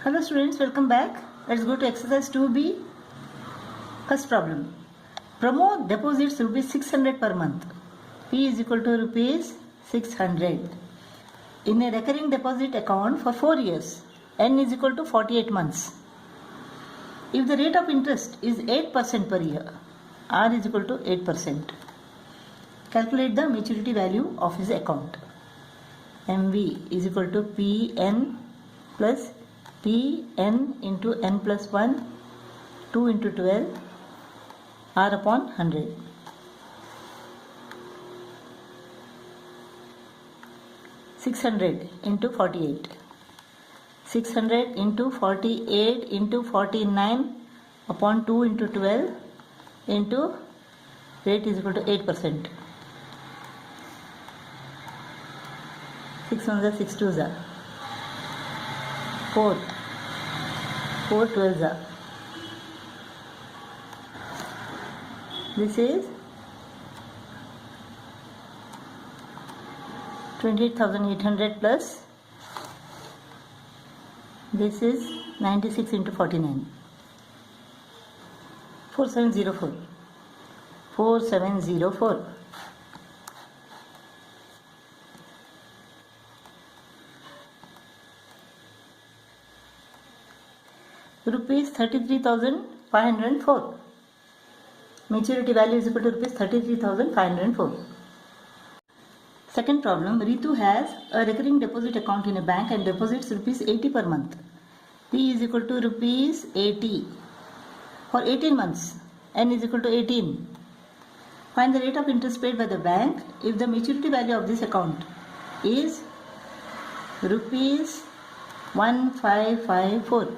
Hello students, welcome back. Let's go to exercise 2b. First problem. Pramod deposits rupees 600 per month. P is equal to rupees 600 in a recurring deposit account for 4 years. N is equal to 48 months. If the rate of interest is 8% per year, R is equal to 8%. Calculate the maturity value of his account. MV is equal to PN plus Pn into n plus 1, 2 into 12, R upon 100. (600) into 48. 600 into 48 into 49 upon 2 into 12 into rate is equal to 8%. 6 ones are 6 twos are 4 12s are. This is 28,800 plus this is 96 into 49. 4704. 4704. Rupees 33,504. Maturity value is equal to rupees 33,504. Second problem. Ritu has a recurring deposit account in a bank and deposits rupees 80 per month. P is equal to rupees 80 for 18 months. N is equal to 18. Find the rate of interest paid by the bank if the maturity value of this account is rupees 1554.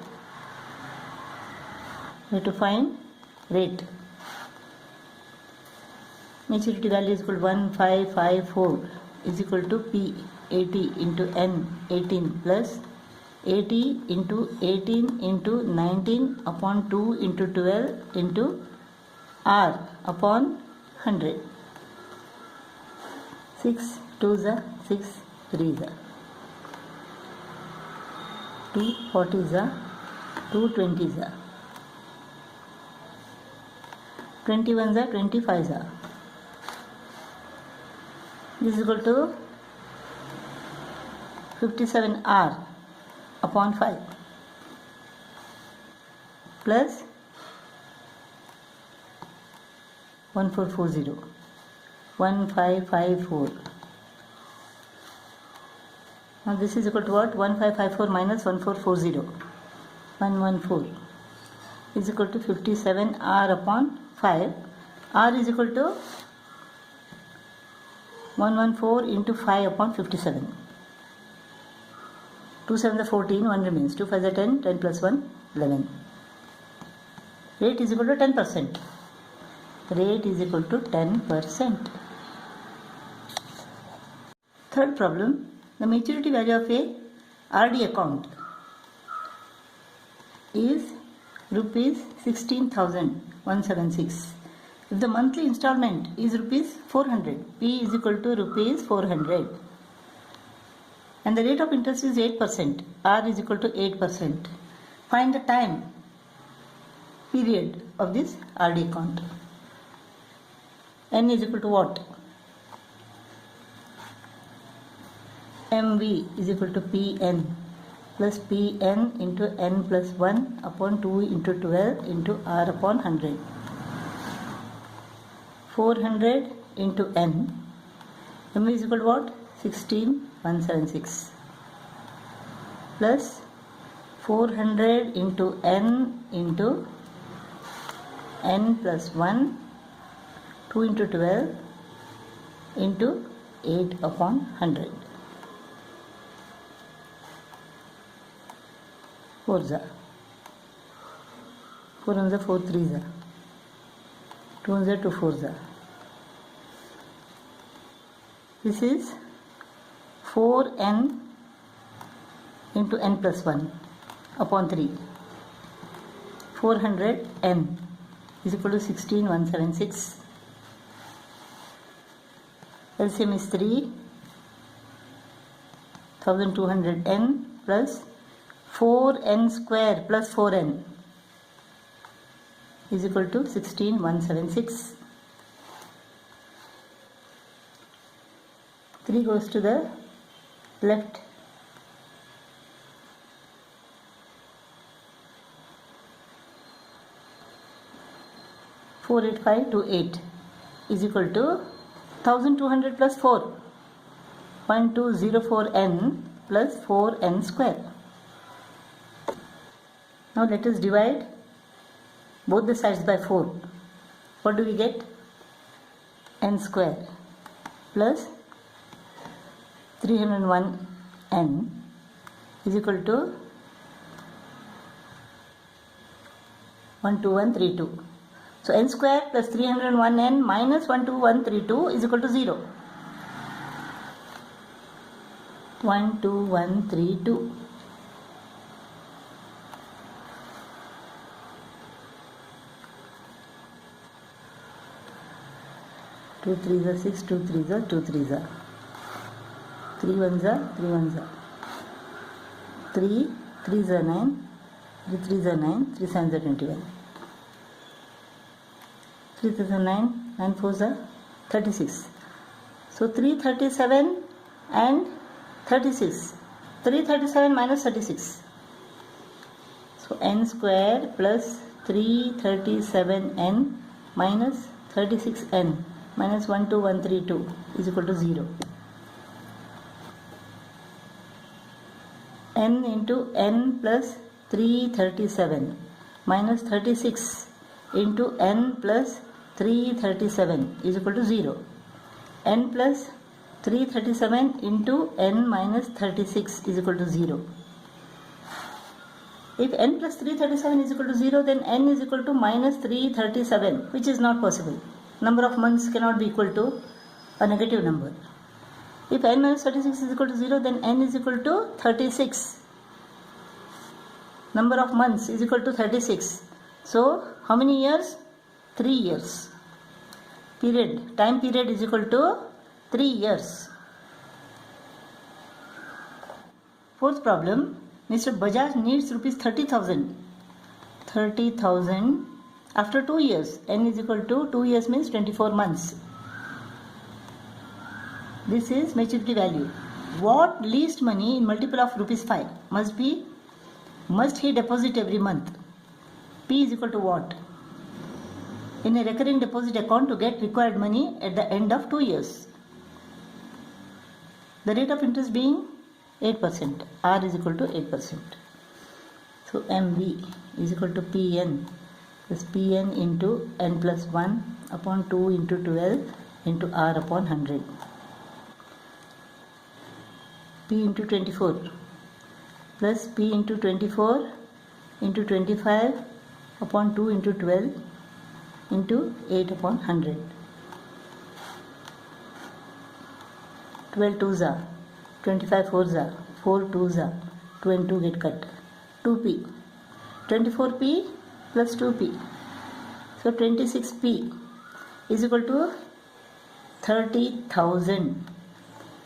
We have to find rate. Maturity value is equal to 1554 is equal to P 80 into N 18 plus 80 into 18 into 19 upon 2 into 12 into R upon 100. 6 2s are 6 3s are 2 40s are 2 20s are 21s are 25s are. This is equal to 57R upon 5 plus 1440 1554. Now this is equal to what? 1554 minus 1440 114 is equal to 57R upon 5. R is equal to 114 into 5 upon 57. 2 7 are 14, 1 remains. 2 5 are 10, 10 plus 1, 11. Rate is equal to 10%. Rate is equal to 10%. Third problem. The maturity value of a RD account is rupees 16,176. If the monthly installment is rupees 400, P is equal to rupees 400 and the rate of interest is 8%, R is equal to 8%. Find the time period of this RD account. N is equal to what? MV is equal to PN plus Pn into N plus 1 upon 2 into 12 into R upon 100. 400 into N. MV is equal to what? 16,176 plus 400 into N into N plus 1 2 into 12 into 8 upon 100. 4s are 4 ones are 4 3s are 2 ones are 2 4s are. This is 4n into n plus 1 upon 3. 400n is equal to 16,176. LCM is 3. 1200n plus 4n square plus 4n is equal to 16,176. 3 goes to the left. Four eight five two eight is equal to 1200 plus 4, 0.204n plus 4n square. Now let us divide both the sides by 4. What do we get? N square plus 301n is equal to 12132. So n square plus 301n minus 12132 is equal to 0. 12132. Two threes are 6, 2 threes are 2 threes are 3 ones are 3 ones are 3 threes are 9, 3 threes are 9, 3 sevens are 21. 3 threes are 9, 9 fours are 36. So 337 and 36. 337 minus 36. So n square plus 337n minus 36n minus 12132 is equal to 0. N into n plus 337 minus 36 into n plus 337 is equal to 0. N plus 337 into n minus 36 is equal to 0. If n plus 337 is equal to 0, then n is equal to minus 337, which is not possible. Number of months cannot be equal to a negative number. If n minus 36 is equal to 0, then n is equal to 36. Number of months is equal to 36. So, how many years? 3 years. Period. Time period is equal to 3 years. Fourth problem. Mr. Bajaj needs rupees 30,000. 30,000 after 2 years. N is equal to 2 years means 24 months. This is maturity value. What least money in multiple of rupees 5 must he deposit every month? P is equal to what? In a recurring deposit account to get required money at the end of 2 years. The rate of interest being 8%. R is equal to 8%. So MV is equal to PN. Is Pn into n plus 1 upon 2 into 12 into R upon 100. P into 24 plus P into 24 into 25 upon 2 into 12 into 8 upon 100. 12 2s are, 25 4s are, 4 2s are, 2 and 2 get cut. 2p. 24p plus 2p. So 26p is equal to 30,000.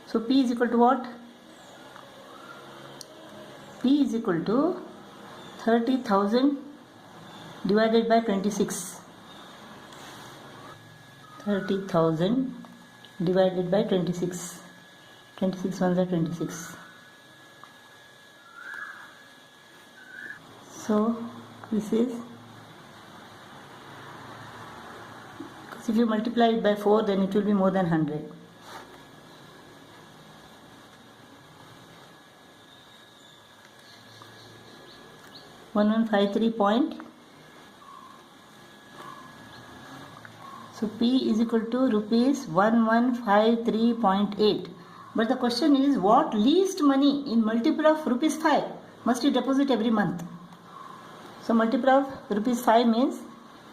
So p is equal to what? P is equal to 30,000 divided by 26. 30,000 divided by 26. 26 ones are 26. So this is, because if you multiply it by 4, then it will be more than 100. .1153. So P is equal to rupees 1153.8. But the question is, what least money in multiple of rupees 5 must you deposit every month? So multiple of rupees 5 means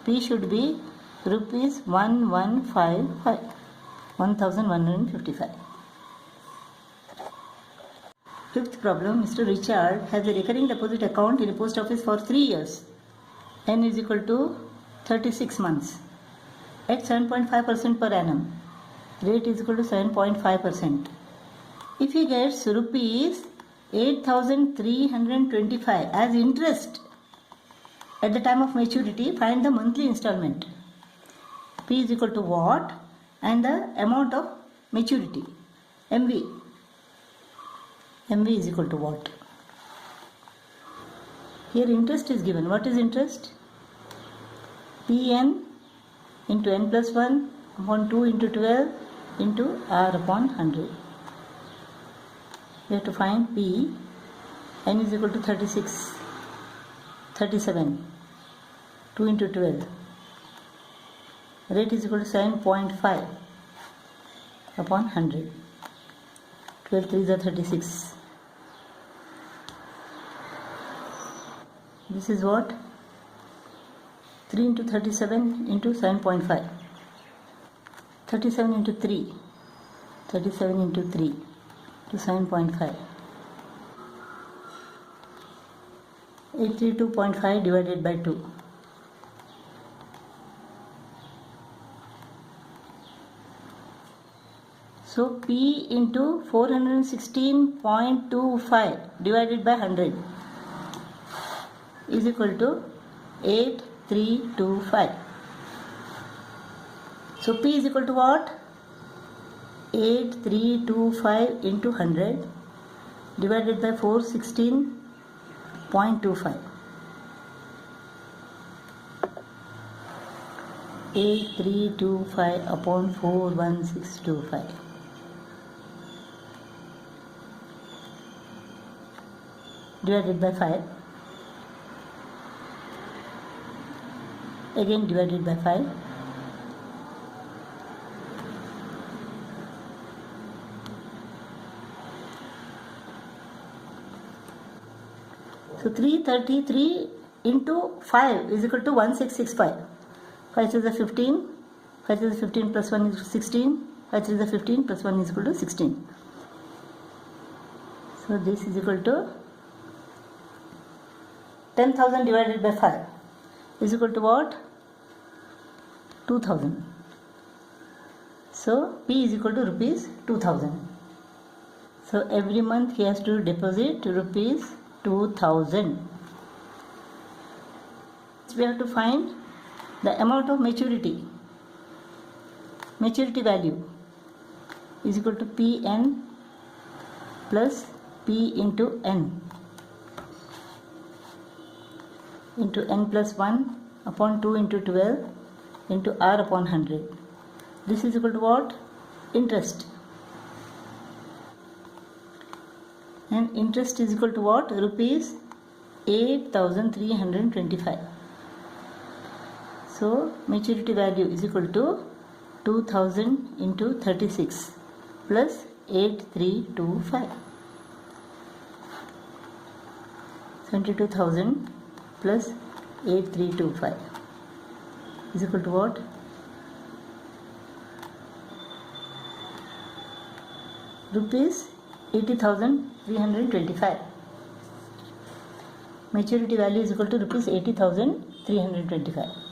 P should be rupees 1155. 1155. Fifth problem, Mr. Richard has a recurring deposit account in a post office for 3 years. N is equal to 36 months at 7.5% per annum. Rate is equal to 7.5%. If he gets rupees 8,325 as interest at the time of maturity. Find the monthly installment. P is equal to what and the amount of maturity. MV is equal to what? Here interest is given. What is interest? Pn into n plus 1 upon 2 into 12 into r upon 100. We have to find P. N is equal to 37. 2 into 12. Rate is equal to 7.5 upon 100. 12 3s are 36. This is what? 3 into 37 into 7.5. 37 into 3. 37 into 3 to 7.5. 832.5 divided by 2. So P into 416.25 divided by 100 is equal to 8325. So P is equal to what? 8325 into 100 divided by 416.25. 8325 upon 41625. Divided by 5. Again divided by 5. So 333 into 5 is equal to 1665. 5 is the 15. 5 is the 15 plus 1 is 16. 5 is the 15 plus 1 is equal to 16. So this is equal to 10,000 divided by 5 is equal to what? 2,000. So P is equal to rupees 2,000. So every month he has to deposit rupees 2,000. We have to find the amount of maturity. Maturity value is equal to Pn plus P into N into N plus 1 upon 2 into 12 into R upon 100. This is equal to what? Interest. And interest is equal to what? Rupees 8,325. So maturity value is equal to 2,000 into 36 plus 8325. 22,000 plus 8325 is equal to what? Rupees 80,325. Maturity value is equal to rupees 80,325.